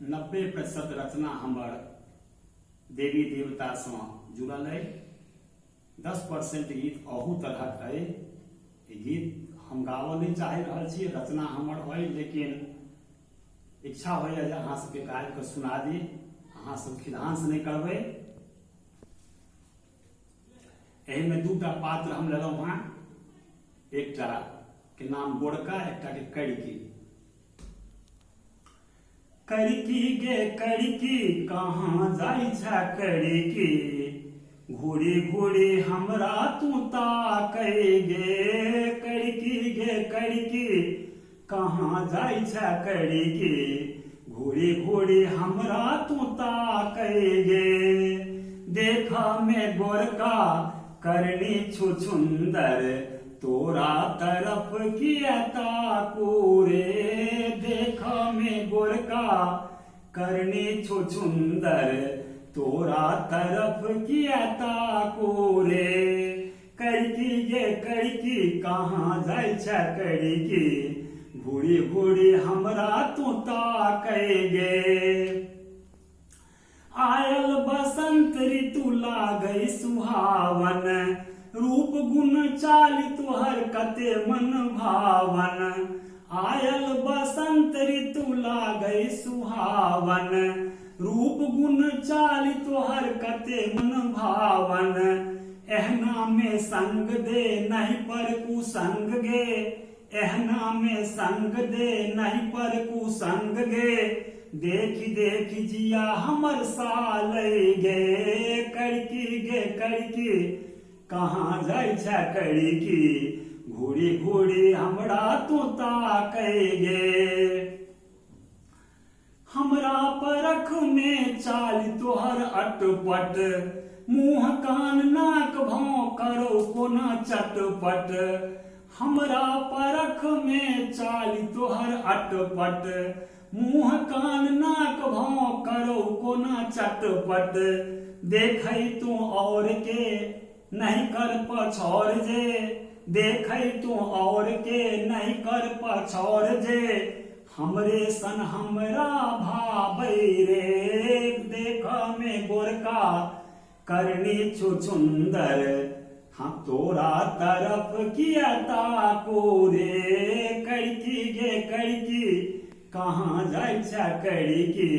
90% रचना हमर देवी देवता से जुड़ल है। 10% गीत अहू तरह है। गीत हम गावल नहीं चाह रहा छी, रचना हमर है, लेकिन इच्छा हो अहाँ सबके गाय के सुना दी। अहाँ सब खिलहान से नहीं करबे। एही में दूटा पात्र हम लेलहुँ हाँ, एकटा के नाम गोरका, एकटा के कड़की। कड़की गे कड़की कहाँ जाइ छै कड़की, घूरी घूरी हमरा तू ताकै गे। कड़की गे कड़की कहाँ जाइ छै कड़की, घूरी घूरी हमरा तू ताकै गे। देखा में गोरका करनी छुछुंदर, तोरा तरफ किया ताकू रे। देखा में गोरका करनी छुछुंदर, तोरा तरफ किया ताकू रे। कड़की गे कड़की कहाँ जाइ छै कड़की, घूरी घूरी हमरा तू ताकै गे। आयल बसंत ऋतु लागै सुहावन, रूप गुण चाल तोहर कते मन भावन। आयल बसंत ऋतु लागै सुहावन, रूप गुण चाल तोहर कते मन भावन। एहना में संग दे नहीं पर कुसंग गे, एहना में संग दे नहीं पर कुसंग गे। देखी देखी जिया हमर सालै गे। कड़की गे कड़की कहाँ जाइ छै कड़की, घूरी घूरी हमरा तू ताकै गे। हमरा परख में चाल तोहर अटपट, मुँह कान नाक भाव करो कोना चटपट। हमरा परख में चाल तोहर अटपट, मुँह कान नाक भाव करो कोना चटपट। देखै तू और के नहीं कर पछौर जे, देखै तू और के नहीं कर पछौर जे। हमरे सन हमरा भाबै रे। देख में गोरका करनी छुछुंदर, हम तोरा तरफ किया ताकू रे। कड़की गे कड़की कहाँ जाइ छै कड़की,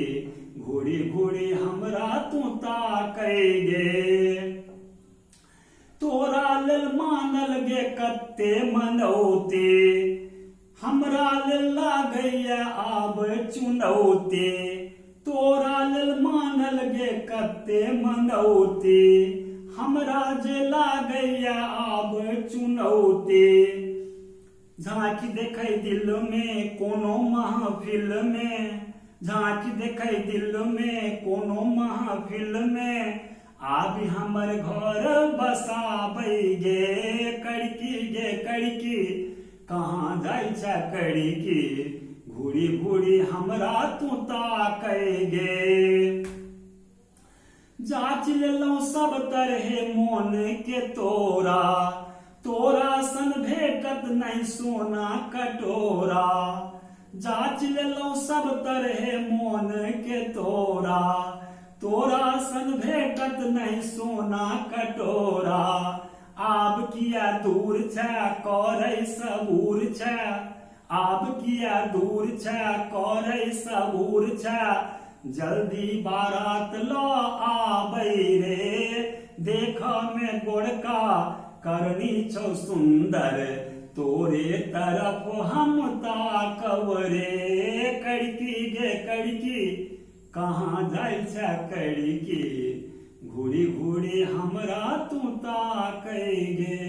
घूरी घूरी हमरा तू ताकै गे। तोरा लेल मानल गे कते मनौती, हमरा लेल लागैया आब चुनौती। तोरा लेल मानल गे कते मनौती, हमरा जे लागैया आब चुनौती। झांकी देखै दिल में कोनो महफिल में, झांकी देखै दिल में कोनो महफिल में। आबि हमर घर बसाबै गे। कड़की गे कड़की कहाँ जाइ छै कड़की, घूरी घूरी हमरा तू ताकै गे। जांच लेलहुँ सब तरहे मोन के तोरा, तोरा सन भेटत नहीं सोना कटोरा। जांच लेलहुँ सब तरहे मोन के तोरा, तोरा सन भेटत नहीं सोना कटोरा। आब किया दूर छै करै सबूर छै, आब किया दूर छै करै सबूर छै। जल्दी बारात लो आबै रे। देख में गोरका करनी छौ सुंदर, तोरे तरफ हम ताकब रे। कड़की गे कड़की कहाँ जाइ छै कड़की, घूरी घूरी हमरा तू ताकै गे।